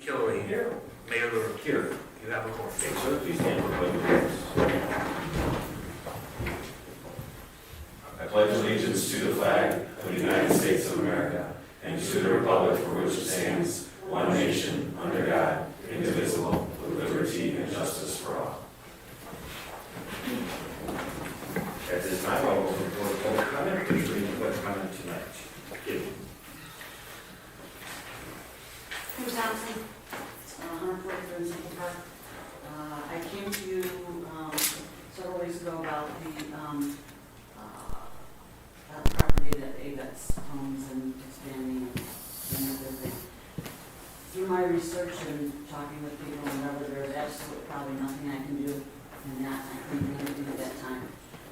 Kilroy Here. Mayor Lou, Here. you have a quorum. Okay, sir, please stand for the pledge of allegiance. I pledge allegiance to the flag of the United States of America and to the republic for which it stands, one nation, under God, indivisible, with liberty and justice for all. At this time, I will open the floor to public comment. Please read the public comment tonight. Give. Who's Thompson? 143 in Central Park. I came to you several weeks ago about the property that AVEX owns and expanding and everything. Through my research and talking with people and whatever, there's absolutely probably nothing I can do in that. I couldn't do anything at that time.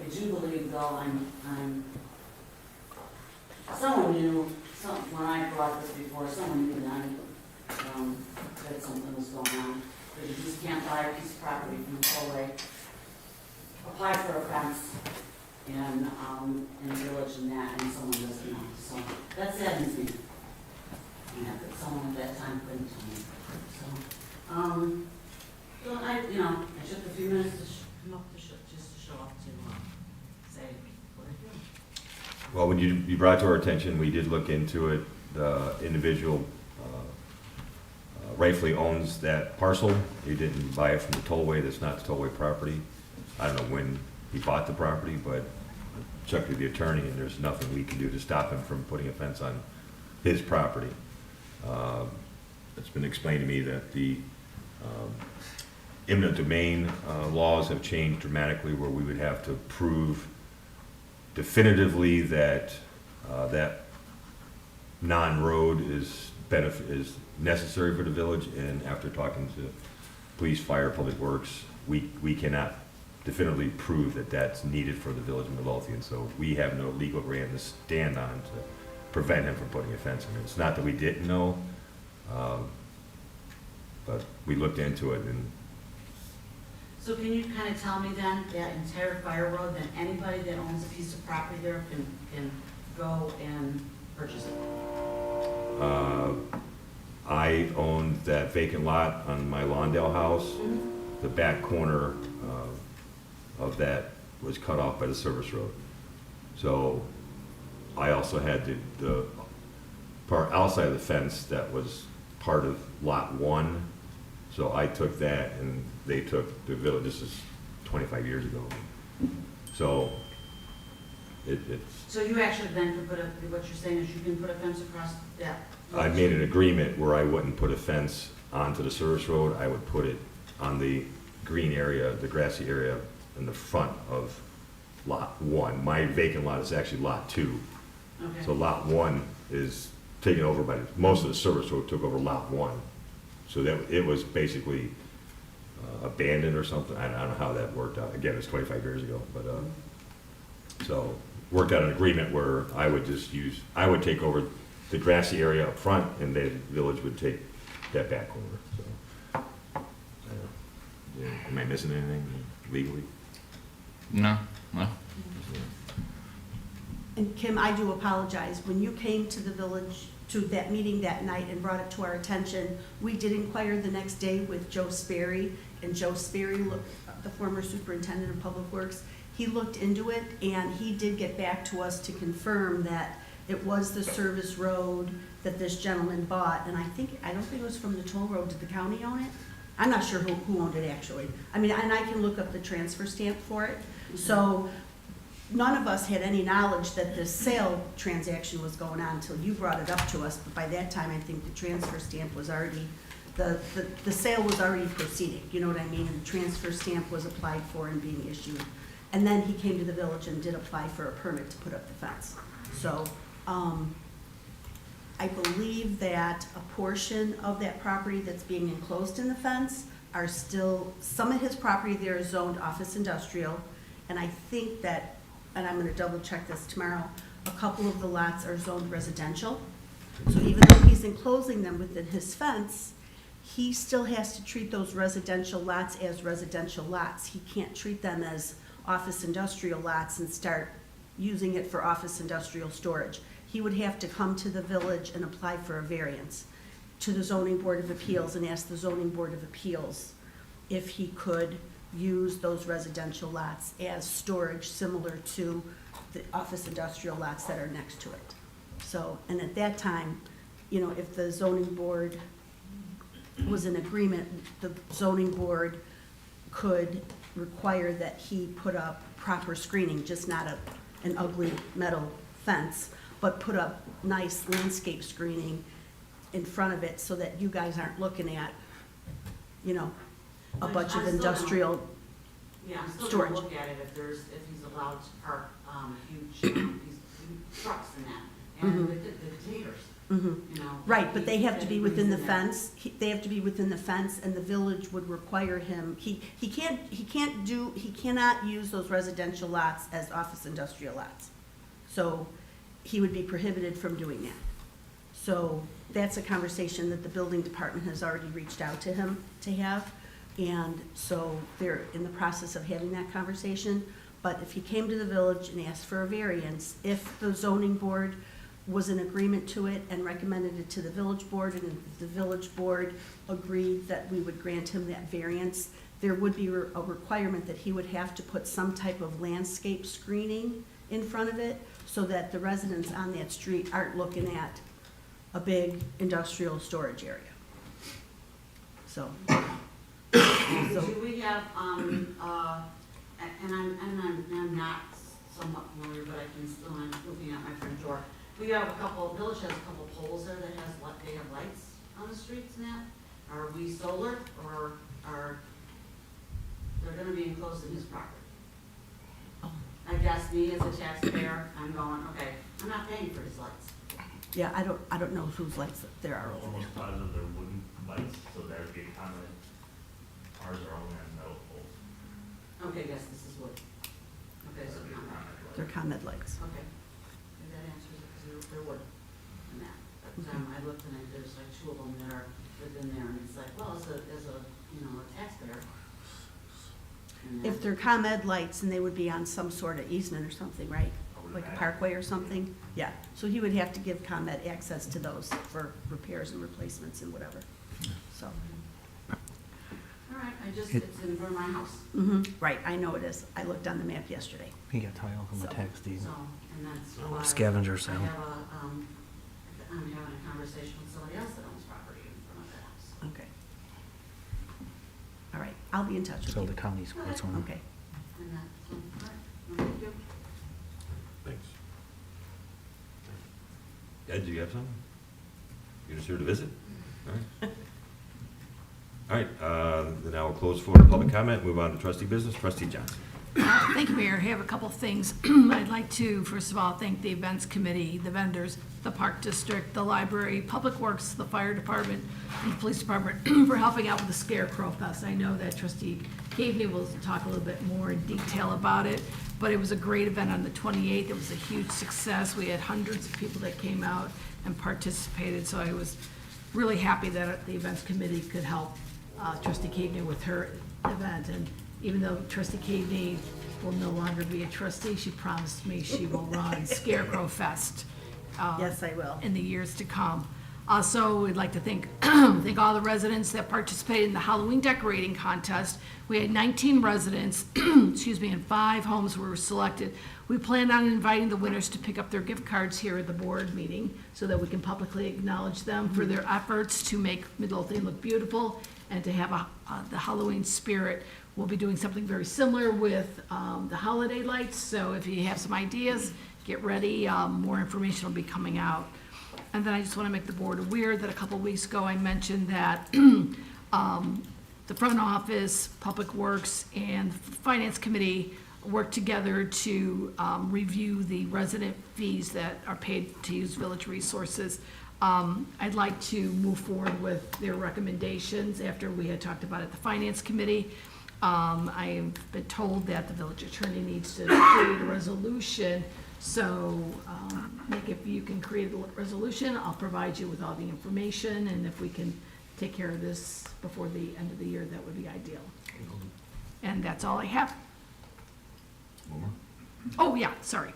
I do believe, though, someone knew, when I brought this before, someone knew that something was going on. That you just can't buy a piece of property from the tollway, apply for a fence in the village and that, and someone doesn't know. So that saddens me. Yeah, that someone at that time couldn't tell me. So I took a few minutes to come up to just to show up to say what I do. Well, when you brought it to our attention, we did look into it. The individual rightfully owns that parcel. He didn't buy it from the tollway. That's not the tollway property. I don't know when he bought the property, but checked with the attorney, and there's nothing we can do to stop him from putting a fence on his property. It's been explained to me that the eminent domain laws have changed dramatically, where we would have to prove definitively that that non-road is necessary for the village. And after talking to police, fire, public works, we cannot definitively prove that that's needed for the village of Midlothian. So we have no legal ground to stand on to prevent him from putting a fence in. It's not that we didn't know, but we looked into it. And So can you kind of tell me then, that entire fire road, that anybody that owns a piece of property there can go and purchase it? I owned that vacant lot on my Lawndale house. The back corner of that was cut off by the service road. So I also had the part outside of the fence that was part of lot 1. So I took that, and they took the village. This is 25 years ago. So it's. So you actually then could what you're saying is you can put a fence across that? I made an agreement where I wouldn't put a fence onto the service road. I would put it on the green area, the grassy area in the front of lot 1. My vacant lot is actually lot 2. Okay. So lot 1 is taken over by, most of the service road took over lot 1. So that it was basically abandoned or something. I don't know how that worked out. Again, it's 25 years ago, but so worked out an agreement where I would take over the grassy area up front, and the village would take that back over. So, yeah. Am I missing anything legally? No. And Kim, I do apologize. When you came to the village, to that meeting that night and brought it to our attention, we did inquire the next day with Joe Sperry, and Joe Sperry, the former superintendent of public works, he looked into it, and he did get back to us to confirm that it was the service road that this gentleman bought. And I don't think it was from the toll road. Did the county own it? I'm not sure who owned it actually. I mean, and I can look up the transfer stamp for it. So none of us had any knowledge that this sale transaction was going on until you brought it up to us. But by that time, I think the transfer stamp was already, the sale was already proceeding. You know what I mean? And the transfer stamp was applied for and being issued. And then he came to the village and did apply for a permit to put up the fence. So I believe that a portion of that property that's being enclosed in the fence are still, some of his property there is zoned office industrial, and I think that, and I'm gonna double check this tomorrow, a couple of the lots are zoned residential. So even though he's enclosing them within his fence, he still has to treat those residential lots as residential lots. He can't treat them as office industrial lots and start using it for office industrial storage. He would have to come to the village and apply for a variance. to the zoning board of appeals and asked the zoning board of appeals if he could use those residential lots as storage similar to the office industrial lots that are next to it. So, and at that time, you know, if the zoning board was in agreement, the zoning board could require that he put up proper screening, just not an ugly metal fence, but put up nice landscape screening in front of it so that you guys aren't looking at, you know, a bunch of I'm still gonna- industrial. Yeah, I'm still Storage. gonna look at it if he's allowed to park, huge trucks and that, and the containers, you know. Right, but they have to be within the brings in that. fence, they have to be within the fence, and the village would require him, he cannot use those residential lots as office industrial lots. So he would be prohibited from doing that. So that's a conversation that the building department has already reached out to him to have. And so they're in the process of having that conversation. But if he came to the village and asked for a variance, if the zoning board was in agreement to it and recommended it to the village board, and if the village board agreed that we would grant him that variance, there would be a requirement that he would have to put some type of landscape screening in front of it so that the residents on that street aren't looking at a big industrial storage area. So. Do we have, and I'm not somewhat familiar, but I can still, I'm looking at my front door. We have village has a couple poles there that they have lights on the streets and that. Are we solar, or they're gonna be enclosed in his property? I guess me as a taxpayer, I'm going, okay, I'm not paying for his lights. Yeah, I don't know whose lights there are over there. Almost positive they're wooden lights, so that would be a comment. Ours are only on metal poles. Okay, yes, this is wood. Okay, so That'd be a not that. comment light. They're ComEd lights. Okay. Maybe that answers it, because they're wood and that. But, I looked and there's like two of them that are within there, and it's like, well, as a, you know, a taxpayer. and If they're ComEd lights, then they would be on some sort of easement or something, right? Like a parkway or something? Yeah, so he would have to give ComEd access to those for repairs and replacements and whatever, so. All right, it's in front of my house, Right, I know it is. I looked on the map yesterday. He got title from So- the tax deed. so, and that's why. Scavenger sale. I'm having a conversation with somebody else that owns property in front of the house. Okay. All right, I'll be in touch with So you. the county supports one. Okay. And that, so, all right, well, thank you. Thanks. Ed, do you have something? You're just here to visit? All right. All right, then I will close for public comment, move on to trustee business. Trustee Johnson. Thank you, Mayor. I have a couple of things. I'd like to, first of all, thank the events committee, the vendors, the park district, the library, Public Works, the fire department, and the police department for helping out with the Scarecrow Fest. I know that trustee Caveney will talk a little bit more in detail about it, but it was a great event on the 28th. It was a huge success. We had hundreds of people that came out and participated, so I was really happy that the events committee could help trustee Caveney with her event. And even though trustee Caveney will no longer be a trustee, she promised me she will run Scarecrow Fest. Yes, I will. In the years to come. Also, we'd like to thank all the residents that participated in the Halloween decorating contest. We had 19 residents, excuse me, and 5 homes were selected. We plan on inviting the winners to pick up their gift cards here at the board meeting so that we can publicly acknowledge them for their efforts to make Midlothian look beautiful and to have the Halloween spirit. We'll be doing something very similar with the holiday lights, so if you have some ideas, get ready. More information will be coming out. And then I just want to make the board aware that a couple weeks ago I mentioned that the front office, Public Works, and Finance Committee work together to review the resident fees that are paid to use village resources. I'd like to move forward with their recommendations after we had talked about it at the Finance Committee. I've been told that the village attorney needs to create a resolution. So, Nick, if you can create a resolution, I'll provide you with all the information, and if we can take care of this before the end of the year, that would be ideal. And that's all I have. One more? Oh, yeah, sorry.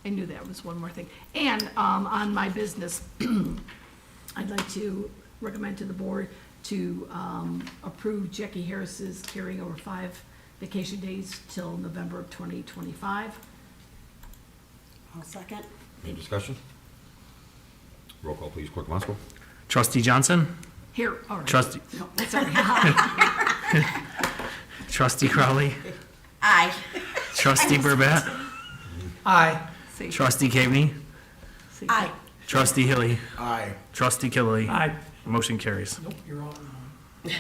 I knew that was one more thing. And on my business, I'd like to recommend to the board to approve Jackie Harris's carrying over 5 vacation days till November of 2025. I'll second. Any discussion? Roll call, please, Clerk Mosco. Trustee Johnson? Here, all right. Trustee, No, sorry. Trustee Crowley? Aye. Trustee Burbett? Aye. See, Trustee Caveney? see. Aye. Trustee Hilly? Aye. Trustee Killily? Aye. Motion carries. Nope, you're all. All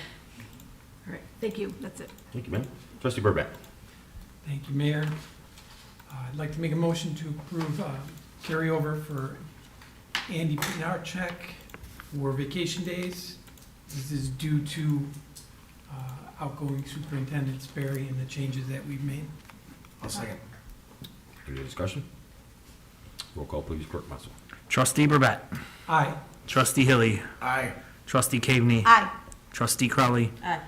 right, thank you, that's it. Thank you, ma'am. Trustee Burback. Thank you, Mayor. I'd like to make a motion to approve carryover for Andy Pinarchek for vacation days. This is due to outgoing Superintendent Sperry and the changes that we've made. I'll second. Any discussion? Roll call, please, Clerk Mosco. Trustee Burbett? Aye. Trustee Hilly? Aye. Trustee Caveney? Aye. Trustee Crowley? Aye.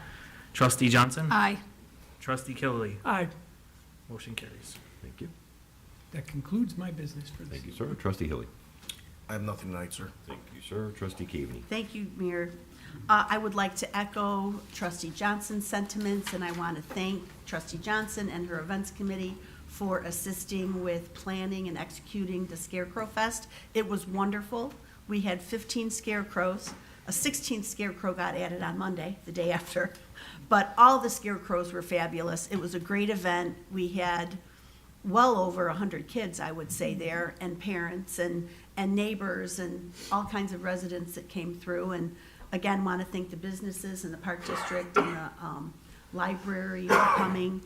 Trustee Johnson? Aye. Trustee Killily? Aye. Motion carries. Thank you. That concludes my business for this. Thank you, sir. Trustee Hilly. I have nothing tonight, sir. Thank you, sir. Trustee Caveney. Thank you, Mayor. I would like to echo Trustee Johnson's sentiments, and I want to thank Trustee Johnson and her events committee for assisting with planning and executing the Scarecrow Fest. It was wonderful. We had 15 scarecrows. A 16th scarecrow got added on Monday, the day after. But all the scarecrows were fabulous. It was a great event. We had well over 100 kids, I would say, there, and parents and neighbors and all kinds of residents that came through. And again, want to thank the businesses and the Park District and the library for coming.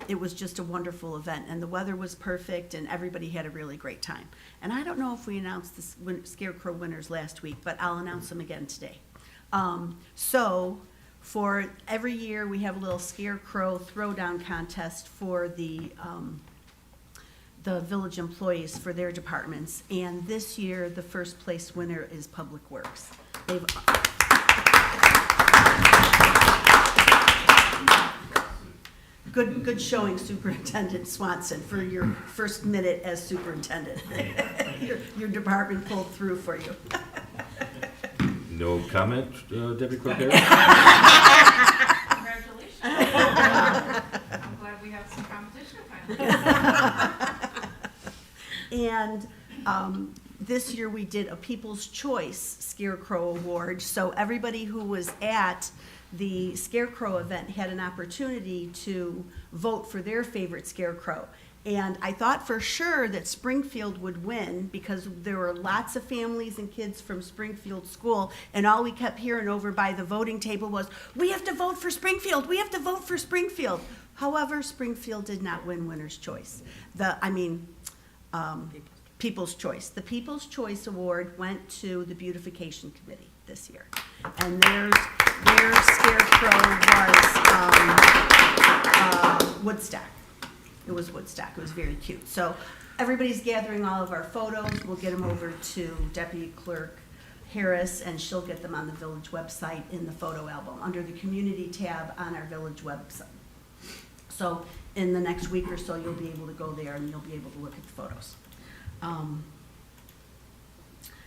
It was just a wonderful event, and the weather was perfect, and everybody had a really great time. And I don't know if we announced the Scarecrow winners last week, but I'll announce them again today. So for every year, we have a little Scarecrow throwdown contest for the village employees for their departments. And this year, the first place winner is Public Works. They've Good showing, Superintendent Swanson, for your first minute as superintendent. Your department pulled through for you. No comment, Deputy Clerk Harris? Congratulations. I'm glad we have some competition finally. And this year, we did a People's Choice Scarecrow Award, so everybody who was at the Scarecrow event had an opportunity to vote for their favorite scarecrow. And I thought for sure that Springfield would win because there were lots of families and kids from Springfield School, and all we kept hearing over by the voting table was, "We have to vote for Springfield, we have to vote for Springfield." However, Springfield did not win winner's choice. People's Choice. The People's Choice Award went to the Beautification Committee this year. And their scarecrow was Woodstock. It was Woodstock. It was very cute. So everybody's gathering all of our photos. We'll get them over to Deputy Clerk Harris, and she'll get them on the village website in the photo album under the community tab on our village website. So in the next week or so, you'll be able to go there and you'll be able to look at the photos.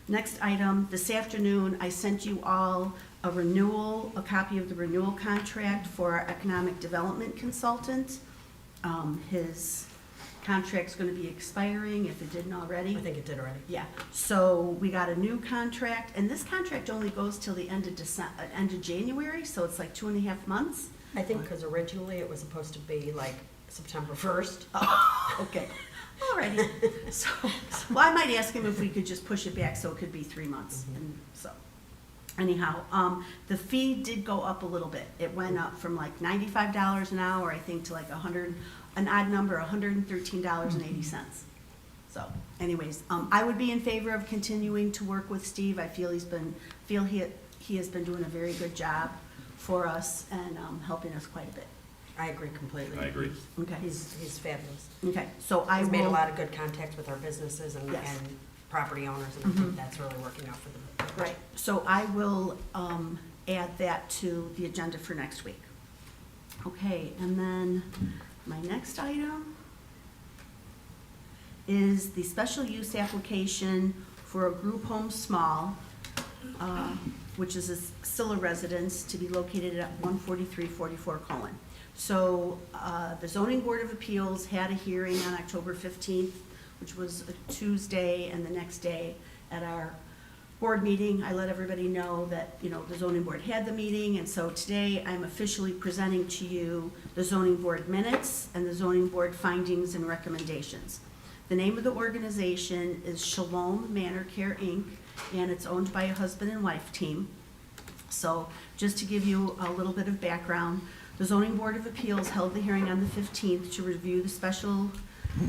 Next item, this afternoon, I sent you all a copy of the renewal contract for our economic development consultant. His contract's gonna be expiring, if it didn't already. I think it did already. Yeah, so we got a new contract, and this contract only goes till the end of end of January, so it's like 2.5 months. I think because originally it was supposed to be like September 1st. Oh, okay, alrighty. So, well, I might ask him if we could just push it back so it could be 3 months, and so. Anyhow, the fee did go up a little bit. It went up from like $95 an hour, I think, to like an odd number, $113.80. So anyways, I would be in favor of continuing to work with Steve. I feel he has been doing a very good job for us and helping us quite a bit. I agree completely. I agree. Okay. He's fabulous. Okay, so I will. He's made a lot of good contacts with our businesses and, Yes. and property owners, and I think that's really working out for them. Right, so I will add that to the agenda for next week. Okay, and then my next item is the special use application for a group home small which is a Scylla residence to be located at 14344 Cullen. So the Zoning Board of Appeals had a hearing on October 15th, which was a Tuesday, and the next day at our board meeting, I let everybody know that, the zoning board had the meeting, and so today I'm officially presenting to you the zoning board minutes and the zoning board findings and recommendations. The name of the organization is Shalom Manor Care, Inc., and it's owned by a husband and wife team. So just to give you a little bit of background, the Zoning Board of Appeals held the hearing on the 15th to review the special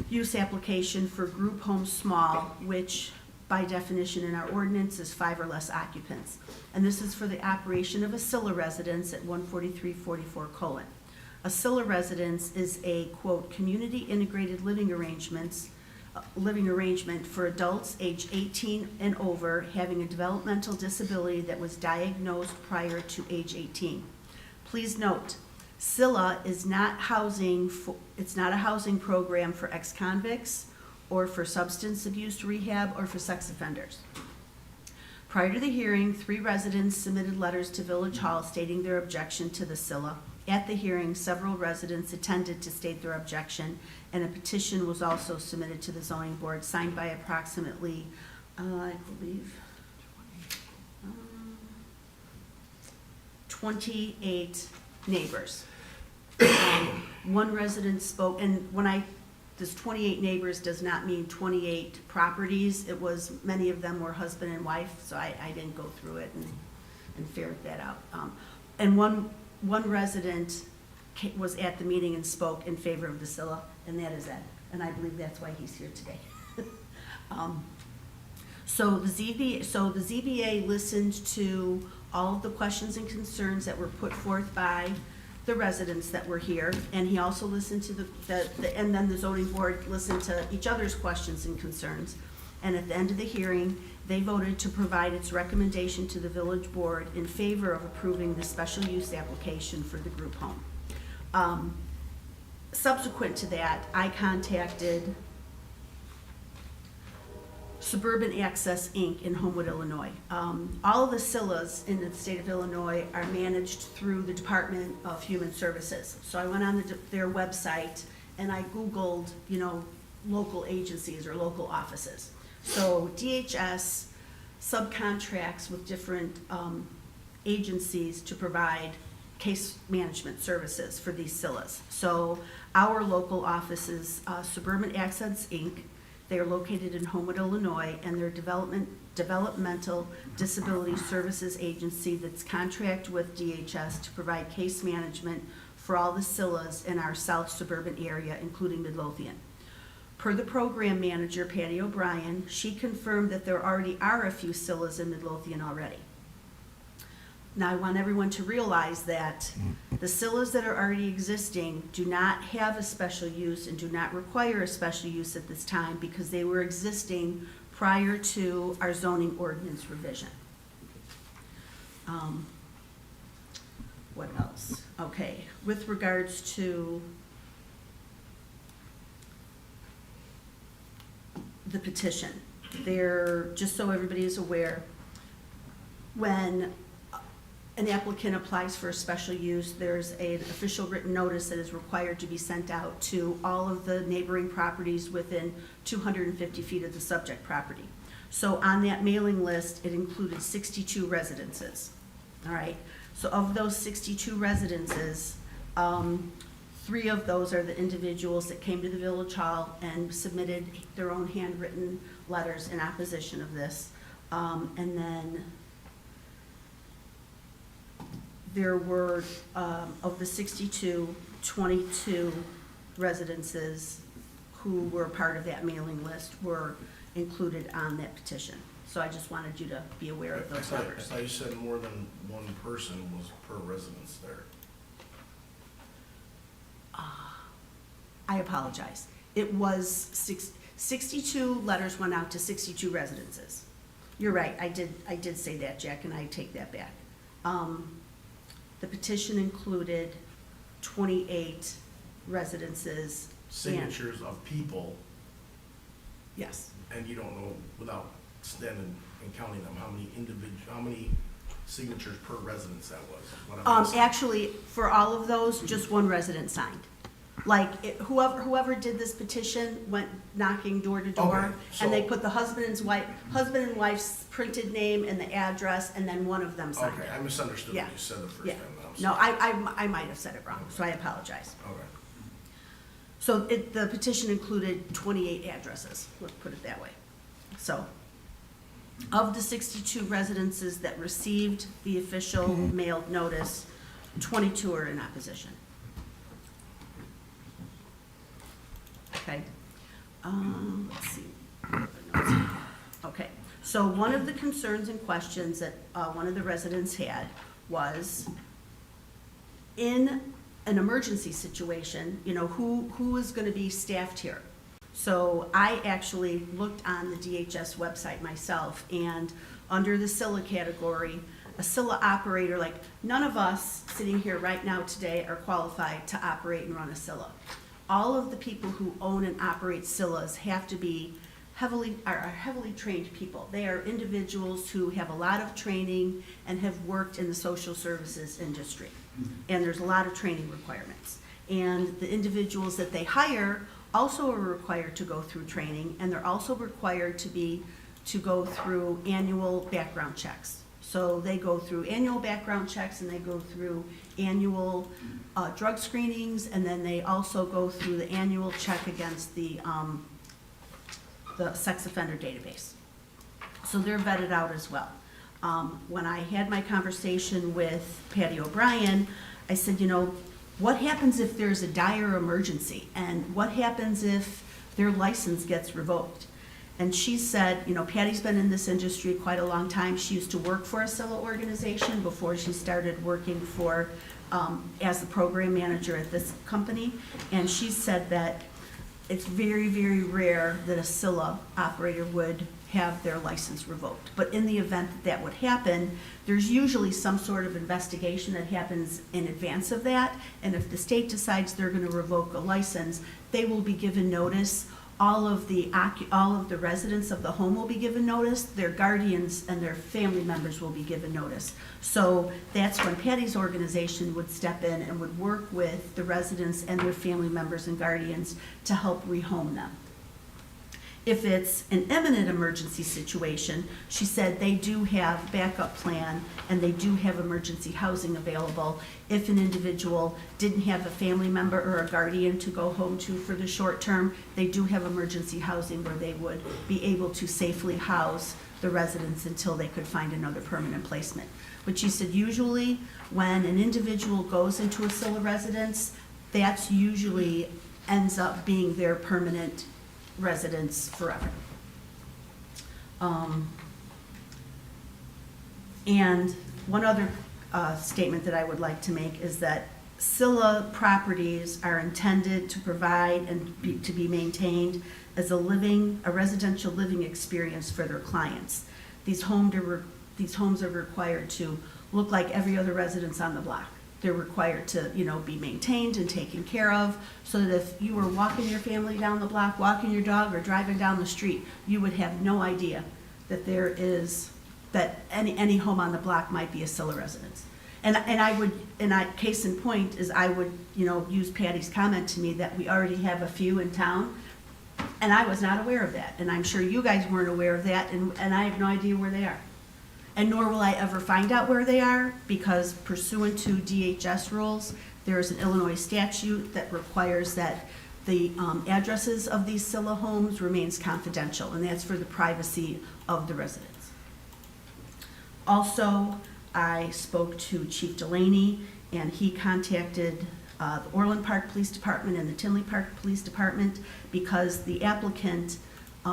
use application for group home small, which by definition in our ordinance is 5 or less occupants. And this is for the operation of a Scylla residence at 14344 Cullen. A Scylla residence is a, quote, community integrated living arrangement for adults age 18 and over having a developmental disability that was diagnosed prior to age 18. Please note, Scylla is not it's not a housing program for ex-convicts or for substance abuse rehab or for sex offenders. Prior to the hearing, 3 residents submitted letters to Village Hall stating their objection to the Scylla. At the hearing, several residents attended to state their objection, and a petition was also submitted to the zoning board, signed by approximately, I believe, 28 neighbors. One resident spoke, and this 28 neighbors does not mean 28 properties. It was, many of them were husband and wife, so I didn't go through it and ferret that out. And one resident was at the meeting and spoke in favor of the Scylla, and that is Ed. And I believe that's why he's here today. So the ZBA listened to all of the questions and concerns that were put forth by the residents that were here, and he also listened to and then the zoning board listened to each other's questions and concerns. And at the end of the hearing, they voted to provide its recommendation to the village board in favor of approving the special use application for the group home. Subsequent to that, I contacted Suburban Access, Inc. in Homewood, Illinois. All of the Scyllas in the state of Illinois are managed through the Department of Human Services. So I went on their website and I Googled, local agencies or local offices. So DHS subcontracts with different agencies to provide case management services for these Scyllas. So our local office is Suburban Access, Inc. They are located in Homewood, Illinois, and they're developmental disability services agency that's contract with DHS to provide case management for all the Scyllas in our south suburban area, including Midlothian. Per the program manager, Patty O'Brien, she confirmed that there already are a few Scyllas in Midlothian already. Now, I want everyone to realize that the Scyllas that are already existing do not have a special use and do not require a special use at this time because they were existing prior to our zoning ordinance revision. What else? Okay, with regards to the petition, just so everybody is aware, when an applicant applies for a special use, there's an official written notice that is required to be sent out to all of the neighboring properties within 250 feet of the subject property. So on that mailing list, it included 62 residences, all right? So of those 62 residences, 3 of those are the individuals that came to the Village Hall and submitted their own handwritten letters in opposition of this. And then there were, of the 62, 22 residences who were part of that mailing list were included on that petition. So I just wanted you to be aware of those numbers. I thought you said more than one person was per residence there. I apologize. It was 62 letters went out to 62 residences. You're right, I did say that, Jack, and I take that back. The petition included 28 residences. Signatures of people, Yes. and you don't know, without standing and counting them, how many signatures per residence that was? What I'm asking. Actually, for all of those, just one resident signed. Like, whoever did this petition went knocking door to door, Okay, and they so- put the husband and wife's printed name and the address, and then one of them signed Okay, it. I misunderstood Yeah. what you said the first Yeah. time. I'm No, sorry. I might have said it wrong, so I apologize. Okay. So the petition included 28 addresses, let's put it that way. So, of the 62 residences that received the official mailed notice, 22 are in opposition. Okay, let's see. Okay, so one of the concerns and questions that one of the residents had was, in an emergency situation, you know, who is gonna be staffed here? So I actually looked on the DHS website myself, and under the SILA category, a SILA operator, like, none of us sitting here right now today are qualified to operate and run a SILA. All of the people who own and operate SILAs have to be are heavily trained people. They are individuals who have a lot of training and have worked in the social services industry. And there's a lot of training requirements. And the individuals that they hire also are required to go through training, and they're also required to go through annual background checks. So they go through annual background checks, and they go through annual drug screenings, and then they also go through the annual check against the sex offender database. So they're vetted out as well. When I had my conversation with Patty O'Brien, I said, you know, what happens if there's a dire emergency? And what happens if their license gets revoked? And she said, you know, Patty's been in this industry quite a long time. She used to work for a SILA organization before she started working for, as the program manager at this company. And she said that it's very, very rare that a SILA operator would have their license revoked. But in the event that that would happen, there's usually some sort of investigation that happens in advance of that. And if the state decides they're gonna revoke a license, they will be given notice. All of the residents of the home will be given notice, their guardians and their family members will be given notice. So that's when Patty's organization would step in and would work with the residents and their family members and guardians to help rehome them. If it's an imminent emergency situation, she said they do have backup plan and they do have emergency housing available. If an individual didn't have a family member or a guardian to go home to for the short term, they do have emergency housing where they would be able to safely house the residents until they could find another permanent placement. But she said usually when an individual goes into a SILA residence, that's usually ends up being their permanent residence forever. And one other statement that I would like to make is that SILA properties are intended to provide and to be maintained as a residential living experience for their clients. These homes are required to look like every other residence on the block. They're required to, you know, be maintained and taken care of, so that if you were walking your family down the block, walking your dog, or driving down the street, you would have no idea that that any home on the block might be a SILA residence. Case in point is I would, you know, use Patty's comment to me that we already have a few in town, and I was not aware of that, and I'm sure you guys weren't aware of that, and I have no idea where they are. And nor will I ever find out where they are, because pursuant to DHS rules, there is an Illinois statute that requires that the addresses of these SILA homes remains confidential, and that's for the privacy of the residents. Also, I spoke to Chief Delaney, and he contacted the Orland Park Police Department and the Tinley Park Police Department, because the applicant,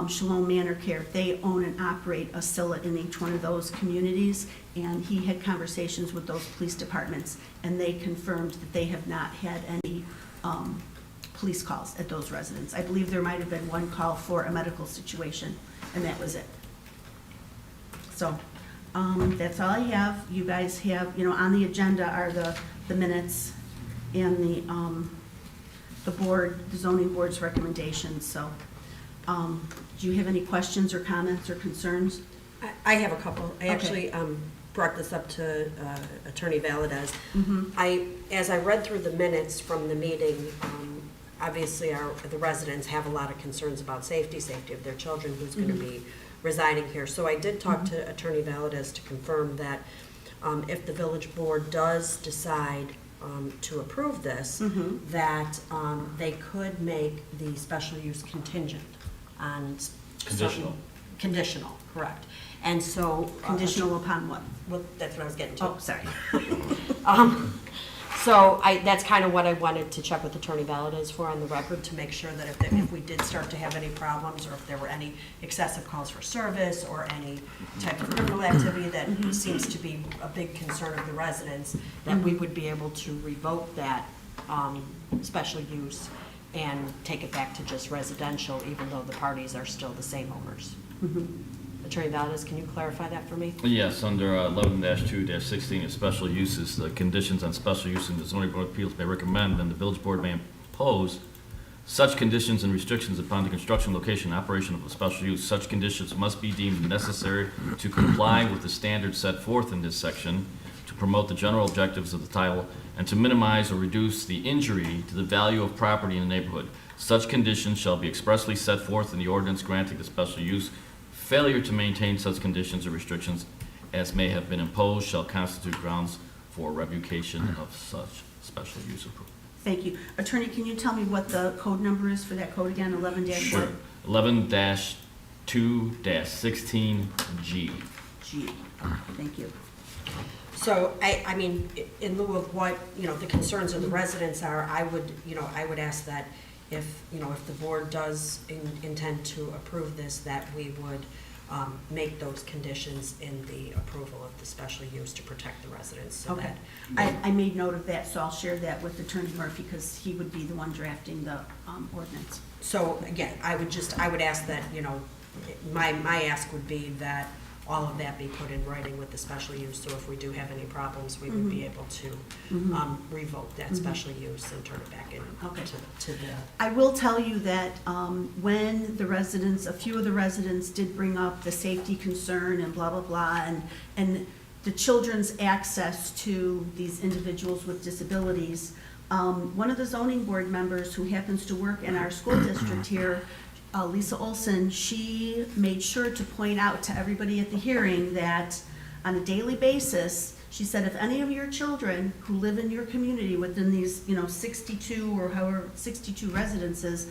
Shalom Manor Care, they own and operate a SILA in each one of those communities, and he had conversations with those police departments, and they confirmed that they have not had any police calls at those residents. I believe there might have been one call for a medical situation, and that was it. So, that's all I have. You guys have, you know, on the agenda are the minutes and the zoning board's recommendations, so. Do you have any questions or comments or concerns? I have a couple. I Okay. actually brought this up to Attorney Valadez. Mhm. As I read through the minutes from the meeting, obviously the residents have a lot of concerns about safety of their children, who's going to be residing here. So I did talk to Attorney Valadez to confirm that if the village board does decide to approve this, that they could make the special use contingent on. Conditional. Conditional, correct. And so. Conditional upon what? Well, that's what I was getting to. Oh, sorry. So that's kind of what I wanted to check with Attorney Valadez for on the record, to make sure that if we did start to have any problems, or if there were any excessive calls for service, or any type of criminal activity that seems to be a big concern of the residents, that we would be able to revoke that special use and take it back to just residential, even though the parties are still the same owners. Attorney Valadez, can you clarify that for me? Yes, under 11-2-16 of special uses, the conditions on special use in the zoning board of appeals may recommend, and the village board may impose such conditions and restrictions upon the construction, location, and operation of a special use. Such conditions must be deemed necessary to comply with the standards set forth in this section, to promote the general objectives of the title, and to minimize or reduce the injury to the value of property in the neighborhood. Such conditions shall be expressly set forth in the ordinance granting the special use. Failure to maintain such conditions or restrictions as may have been imposed shall constitute grounds for revocation of such special use approval. Thank you. Attorney, can you tell me what the code number is for that code again, 11-1? Sure. 11-2-16G. G. Thank you. So, I mean, in lieu of what, the concerns of the residents are, I would ask that if the board does intend to approve this, that we would make those conditions in the approval of the special use to protect the residents. So Okay. that I made note of that, so I'll share that with Attorney Murphy, because he would be the one drafting the ordinance. So again, I would ask that, my ask would be that all of that be put in writing with the special use, so if we do have any problems, we would be able to revoke that special use and turn it back in Okay. to the. I will tell you that when the residents, a few of the residents did bring up the safety concern and blah, blah, blah, and the children's access to these individuals with disabilities, one of the zoning board members who happens to work in our school district here, Lisa Olson, she made sure to point out to everybody at the hearing that on a daily basis, she said, if any of your children who live in your community within these, 62 or however, 62 residences,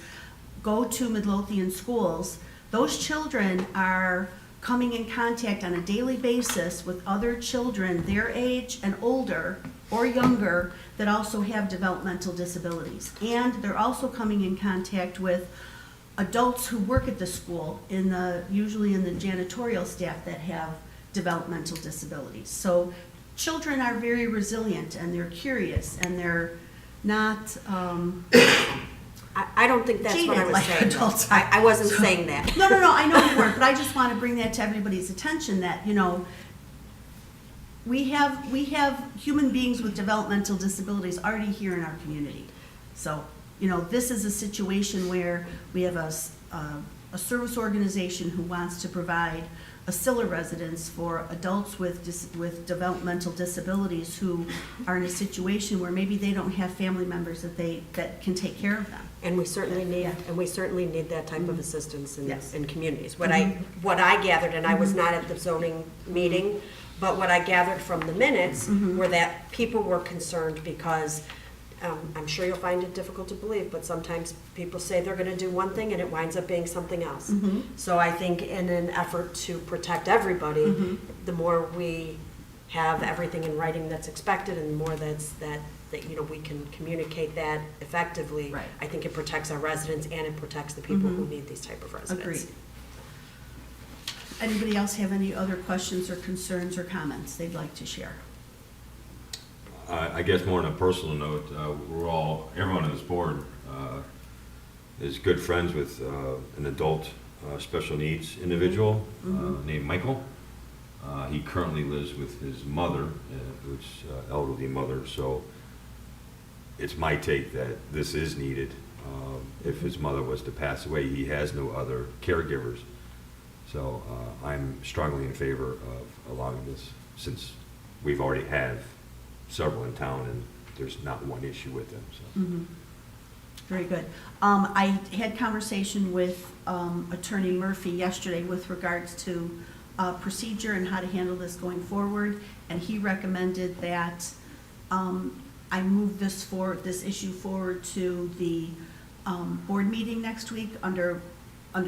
go to Midlothian schools, those children are coming in contact on a daily basis with other children their age and older or younger that also have developmental disabilities. And they're also coming in contact with adults who work at the school, usually in the janitorial staff, that have developmental disabilities. So children are very resilient, and they're curious, and they're not I don't think that's what I jaded was like saying. adults though. are. I wasn't saying that. No, I know you weren't, but I just want to bring that to everybody's attention, that, we have human beings with developmental disabilities already here in our community. So, this is a situation where we have a service organization who wants to provide a SILA residence for adults with developmental disabilities who are in a situation where maybe they don't have family members that can take care of them. And we certainly need, Yeah. that type of assistance Yes. in communities. What I gathered, and I was not at the zoning meeting, but what I gathered from the minutes were that people were concerned because, I'm sure you'll find it difficult to believe, but sometimes people say they're gonna do one thing and it winds up being something else. So I think in an effort to protect everybody, the more we have everything in writing that's expected, and the more that we can communicate that effectively, Right. I think it protects our residents and it protects the people who need these type of residents. Agreed. Anybody else have any other questions or concerns or comments they'd like to share? I guess more on a personal note, everyone on this board is good friends with an adult special needs individual named Michael. He currently lives with his mother, who's elderly mother, so it's my take that this is needed. If his mother was to pass away, he has no other caregivers. So I'm strongly in favor of allowing this since we've already have several in town and there's not one issue with them, so. Mhm. Very good. I had conversation with Attorney Murphy yesterday with regards to procedure and how to handle this going forward, and he recommended that I move this issue forward to the board meeting next week under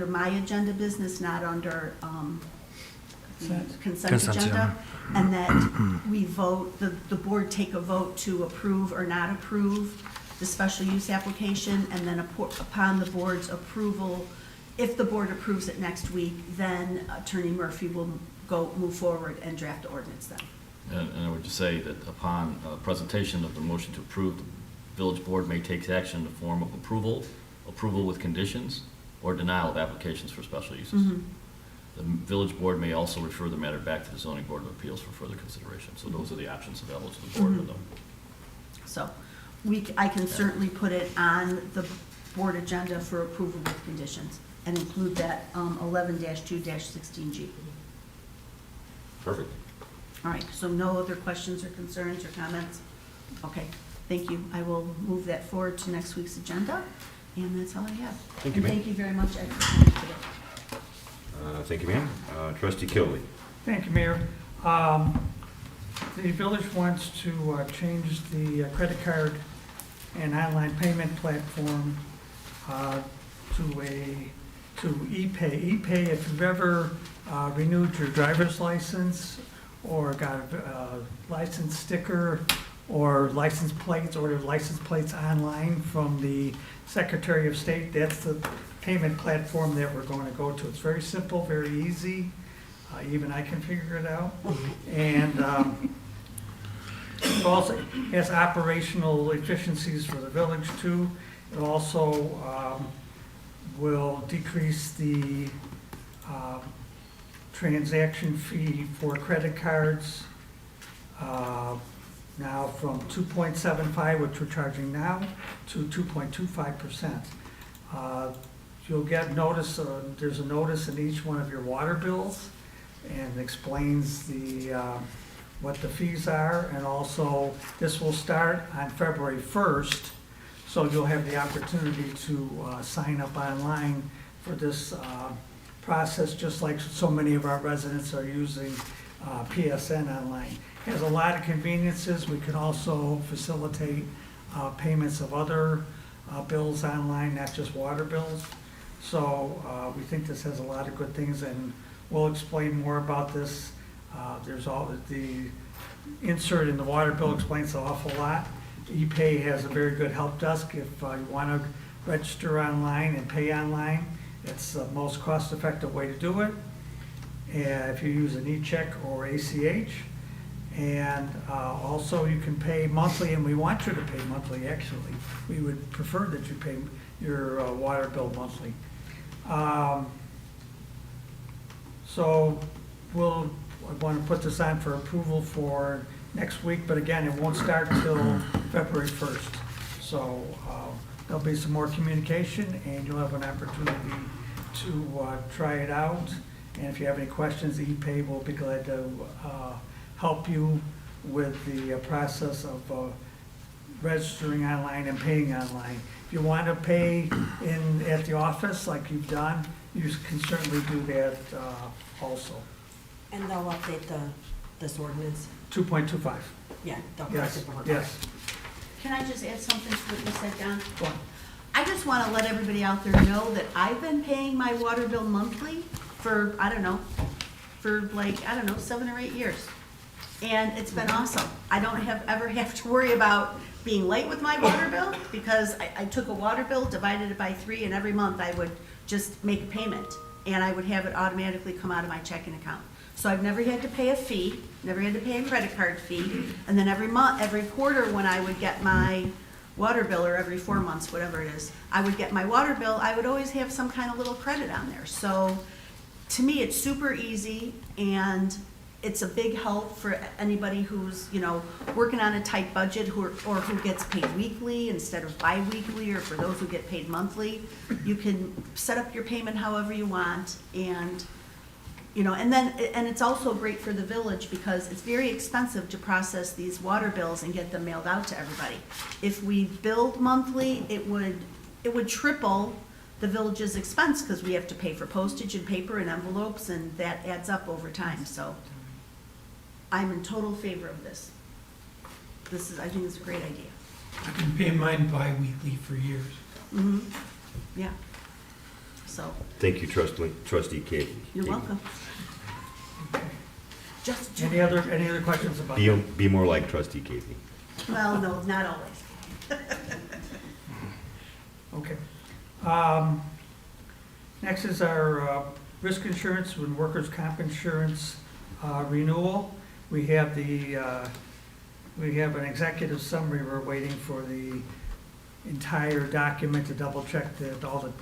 my agenda business, not under consent Consent, agenda, and that we vote, the board take a vote to approve or not approve the special use application, and then upon the board's approval, if the board approves it next week, then Attorney Murphy will move forward and draft the ordinance then. And I would just say that upon presentation of the motion to approve, the village board may take action in the form of approval with conditions, or denial of applications for special uses. Mhm. The village board may also refer the matter back to the zoning board of appeals for further consideration. So those are the options available to the board with them. So I can certainly put it on the board agenda for approval with conditions and include that 11-2-16G. Perfect. All right, so no other questions or concerns or comments? Okay, thank you. I will move that forward to next week's agenda, and that's all I have. Thank you, And ma'am. thank you very much, Ed, for coming today. Thank you, ma'am. Trustee Kilby. Thank you, Mayor. The village wants to change the credit card and online payment platform to ePay. ePay, if you've ever renewed your driver's license or got a license sticker or license plates, ordered license plates online from the Secretary of State, that's the payment platform that we're going to go to. It's very simple, very easy. Even I can figure it out. And it also has operational efficiencies for the village too. It also will decrease the transaction fee for credit cards now from 2.75, which we're charging now, to 2.25%. You'll get notice, there's a notice in each one of your water bills, and explains what the fees are, and also this will start on February 1st, so you'll have the opportunity to sign up online for this process, just like so many of our residents are using PSN online. It has a lot of conveniences. We can also facilitate payments of other bills online, not just water bills. So we think this has a lot of good things, and we'll explain more about this. There's the insert in the water bill explains an awful lot. ePay has a very good help desk if you want to register online and pay online. It's the most cost-effective way to do it. If you use an e-check or ACH. And also you can pay monthly, and we want you to pay monthly actually. We would prefer that you pay your water bill monthly. So I want to put this on for approval for next week, but again, it won't start till February 1st. So there'll be some more communication, and you'll have an opportunity to try it out. And if you have any questions, ePay will be glad to help you with the process of registering online and paying online. If you want to pay at the office like you've done, you can certainly do that also. And they'll update this ordinance? 2.25. Yeah, they'll correct Yes, it before. yes. Can I just add something to what you said, Don? Go on. I just want to let everybody out there know that I've been paying my water bill monthly for, for 7 or 8 years. And it's been awesome. I don't ever have to worry about being late with my water bill, because I took a water bill, divided it by 3, and every month I would just make a payment, and I would have it automatically come out of my checking account. So I've never had to pay a fee, never had to pay a credit card fee, and then every quarter when I would get my water bill, or every 4 months, whatever it is, I would get my water bill, I would always have some kind of little credit on there. So to me, it's super easy, and it's a big help for anybody who's, working on a tight budget, or who gets paid weekly instead of bi-weekly, or for those who get paid monthly. You can set up your payment however you want, and You know, and it's also great for the village because it's very expensive to process these water bills and get them mailed out to everybody. If we billed monthly, it would triple the village's expense because we have to pay for postage and paper and envelopes, and that adds up over time, so I'm in total favor of this. I think it's a great idea. I've been paying mine bi-weekly for years. Mm-hmm, yeah. So, Thank you, trustee Katie. you're welcome. Just, Any other questions about that? Be more like trustee Katie. well, no, not always. Okay. Next is our risk insurance and workers' comp insurance renewal. We have an executive summary. We're waiting for the entire document to double check that all the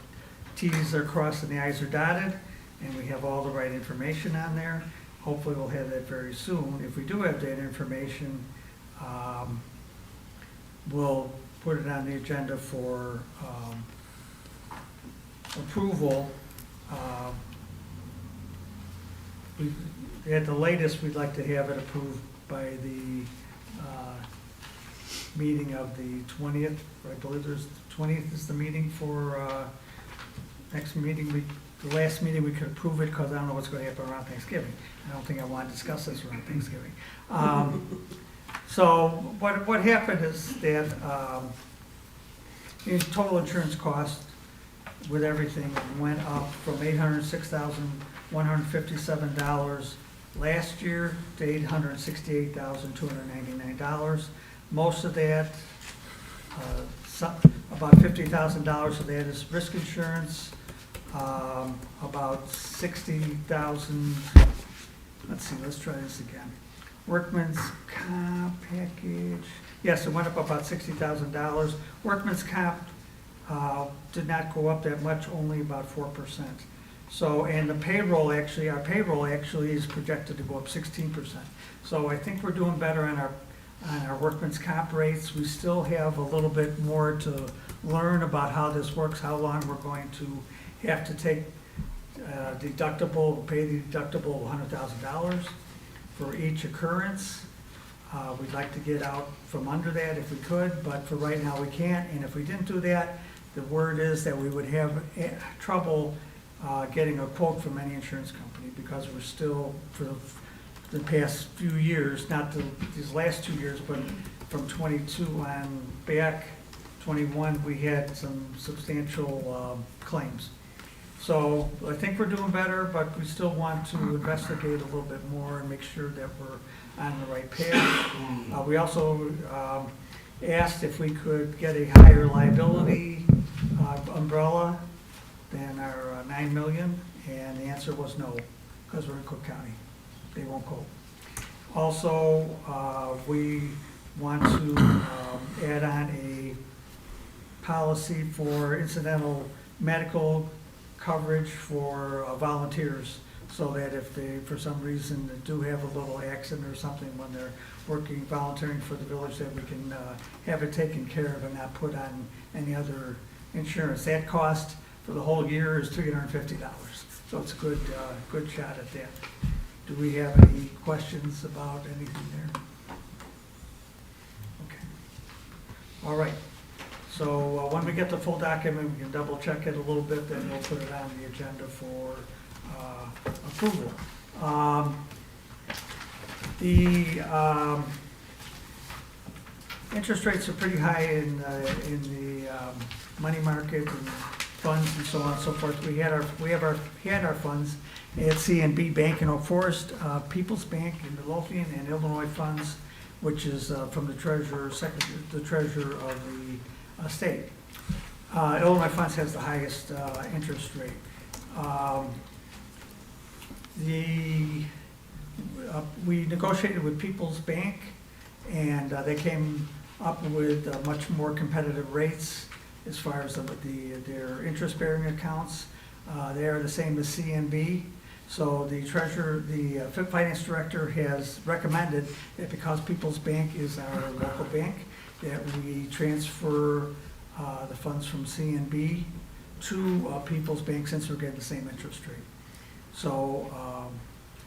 Ts are crossed and the Is are dotted, and we have all the right information on there. Hopefully we'll have that very soon. If we do have that information, we'll put it on the agenda for approval. At the latest, we'd like to have it approved by the meeting of the 20th. I believe there's, the 20th is the meeting for, next meeting, the last meeting we could approve it because I don't know what's going to happen around Thanksgiving. I don't think I want to discuss this around Thanksgiving. So what happened is that in total insurance cost with everything went up from $806,157 last year to $868,299. Most of that, about $50,000 of that is risk insurance. About 60,000, let's see, let's try this again. Workman's comp package, yes, it went up about $60,000. Workman's comp did not go up that much, only about 4%. So, and the payroll actually, our payroll actually is projected to go up 16%. So I think we're doing better on our workman's comp rates. We still have a little bit more to learn about how this works, how long we're going to have to take deductible, pay the deductible of $100,000 for each occurrence. We'd like to get out from under that if we could, but for right now we can't. And if we didn't do that, the word is that we would have trouble getting a quote from any insurance company because we're still, for the past few years, not these last 2 years, but from 22 on back, 21, we had some substantial claims. So I think we're doing better, but we still want to investigate a little bit more and make sure that we're on the right path. We also asked if we could get a higher liability umbrella than our 9 million, and the answer was no, because we're in Cook County. They won't go. Also, we want to add on a policy for incidental medical coverage for volunteers, so that if they, for some reason, do have a little accident or something when they're working, volunteering for the village, that we can have it taken care of and not put on any other insurance. That cost for the whole year is $350, so it's a good shot at that. Do we have any questions about anything there? Okay. All right. So when we get the full document, we can double check it a little bit, then we'll put it on the agenda for approval. The interest rates are pretty high in the money market and funds and so on and so forth. We had our funds at CNB Bank in Oak Forest, People's Bank in Midlothian, and Illinois Funds, which is from the treasurer of the state. Illinois Funds has the highest interest rate. We negotiated with People's Bank, and they came up with much more competitive rates as far as their interest-bearing accounts. They are the same as CNB. So the treasurer, the finance director has recommended that because People's Bank is our local bank, that we transfer the funds from CNB to People's Bank, since we're getting the same interest rate. So,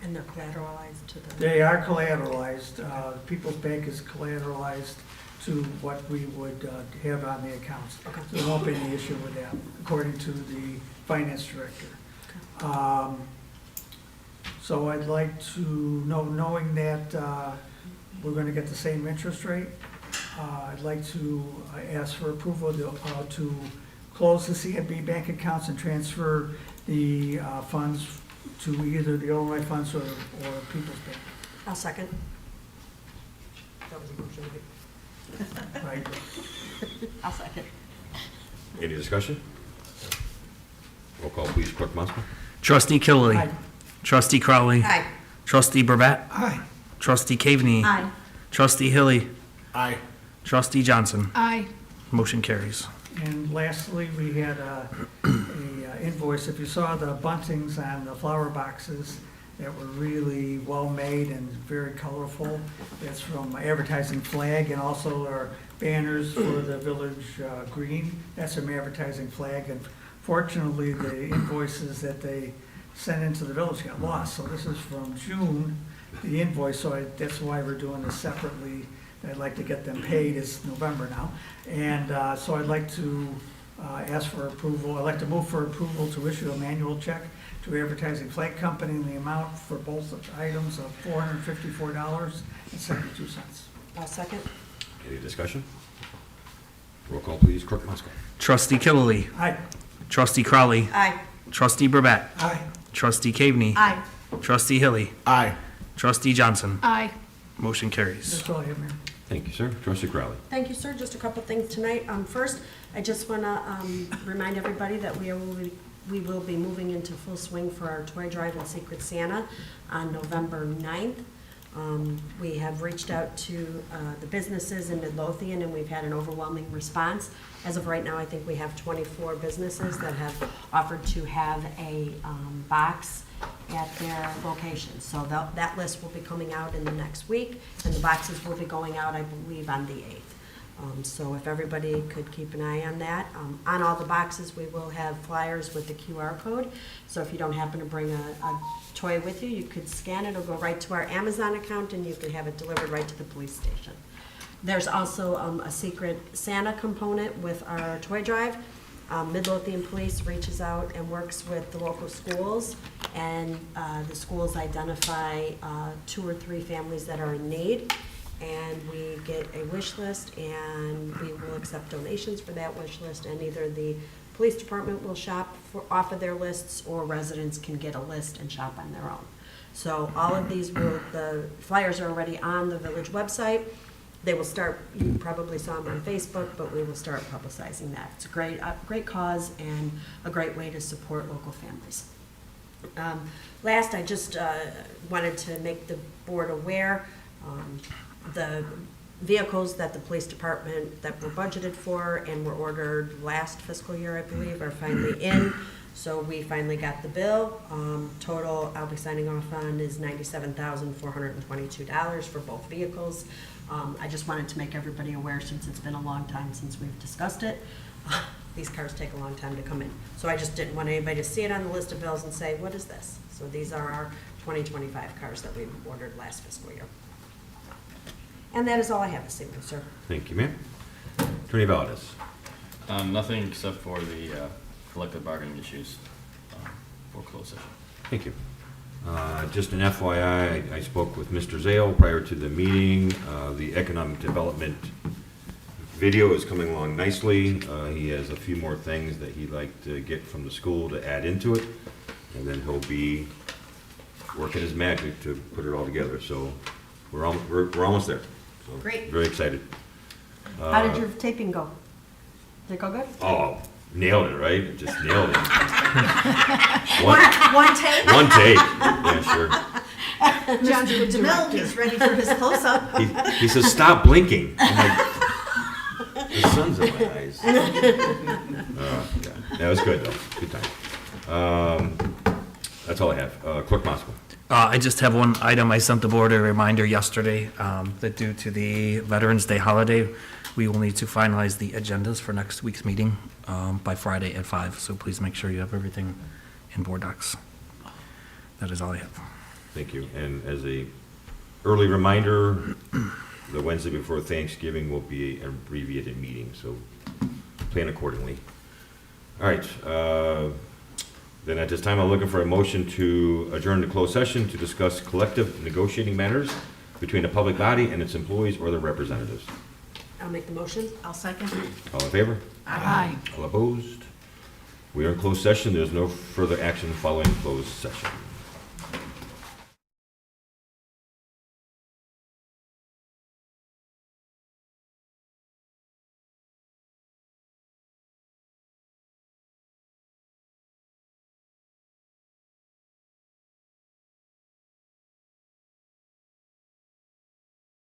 And they're collateralized to the. they are collateralized. People's Bank is collateralized to what we would have on the accounts. Okay. So there won't be any issue with that, according to the finance director. So I'd like to knowing that we're gonna get the same interest rate, I'd like to ask for approval to close the CFB bank accounts and transfer the funds to either the Illinois funds or People's Bank, I'll second. That was a motion. right? I'll second. Any discussion? Roll call, please, Clerk Muska. Trustee Killily. Aye. Trustee Crowley. Aye. Trustee Brabett. Aye. Trustee Caveney. Aye. Trustee Hilly. Aye. Trustee Johnson. Aye. Motion carries. And lastly, we had a invoice, if you saw the buntings on the flower boxes that were really well-made and very colorful, that's from Advertising Flag, and also our banners for the village green, that's from Advertising Flag, and fortunately, the invoices that they sent into the village got lost, so this is from June, the invoice, so that's why we're doing this separately. I'd like to get them paid, it's November now, and so I'd like to ask for approval, I'd like to move for approval to issue a manual check to Advertising Flag Company in the amount for both items of $454.72. I'll second. Any discussion? Roll call, please, Clerk Muska. Trustee Killily. Aye. Trustee Crowley. Aye. Trustee Brabett. Aye. Trustee Caveney. Aye. Trustee Hilly. Aye. Trustee Johnson. Aye. Motion carries. That's all I have, Mayor. Thank you, sir. Trustee Crowley. Thank you, sir. Just a couple things tonight. First, I just want to remind everybody that we will be moving into full swing for our toy drive and Secret Santa on November 9th. We have reached out to the businesses in Midlothian, and we've had an overwhelming response. As of right now, I think we have 24 businesses that have offered to have a box at their location. So that list will be coming out in the next week, and the boxes will be going out, I believe, on the 8th. So if everybody could keep an eye on that. On all the boxes, we will have flyers with the QR code. So if you don't happen to bring a toy with you, you could scan it. It'll go right to our Amazon account, and you can have it delivered right to the police station. There's also a Secret Santa component with our toy drive. Midlothian Police reaches out and works with the local schools, and the schools identify 2 or 3 families that are in need, and we get a wish list, and we will accept donations for that wish list, and either the police department will shop off of their lists, or residents can get a list and shop on their own. So all of these the flyers are already on the village website. They will start, you probably saw them on Facebook, but we will start publicizing that. It's a great cause and a great way to support local families. Last, I just wanted to make the board aware, the vehicles that the police department that were budgeted for and were ordered last fiscal year, I believe, are finally in. So we finally got the bill. Total I'll be signing off on is $97,422 for both vehicles. I just wanted to make everybody aware, since it's been a long time since we've discussed it. These cars take a long time to come in. So I just didn't want anybody to see it on the list of bills and say, what is this? So these are our 2025 cars that we ordered last fiscal year. And that is all I have this evening, sir. Thank you, ma'am. Attorney Valdez. Nothing except for the collective bargaining issues for closed session. Thank you. Just an FYI, I spoke with Mr. Zale prior to the meeting. The economic development video is coming along nicely. He has a few more things that he'd like to get from the school to add into it, and then he'll be working his magic to put it all together. So we're almost there. So Great. Very excited. How did your taping go? Did it go good? Oh, nailed it, right? Just nailed it. One take. One take. Yeah, sure. Mr. DeMille, he's ready for his close-up. He says, stop blinking. I'm like, the sun's in my eyes. Yeah, that was good, though. Good time. That's all I have. Clerk Moskowitz. I just have one item. I sent the board a reminder yesterday that due to the Veterans Day holiday, we will need to finalize the agendas for next week's meeting by Friday at 5. So please make sure you have everything in board docs. That is all I have. Thank you. And as a early reminder, the Wednesday before Thanksgiving will be an abbreviated meeting, so plan accordingly. All right, then at this time, I'm looking for a motion to adjourn to closed session to discuss collective negotiating matters between a public body and its employees or their representatives. I'll make the motion. I'll second. All in favor? Aye. All opposed? We are in closed session. There's no further action following closed session.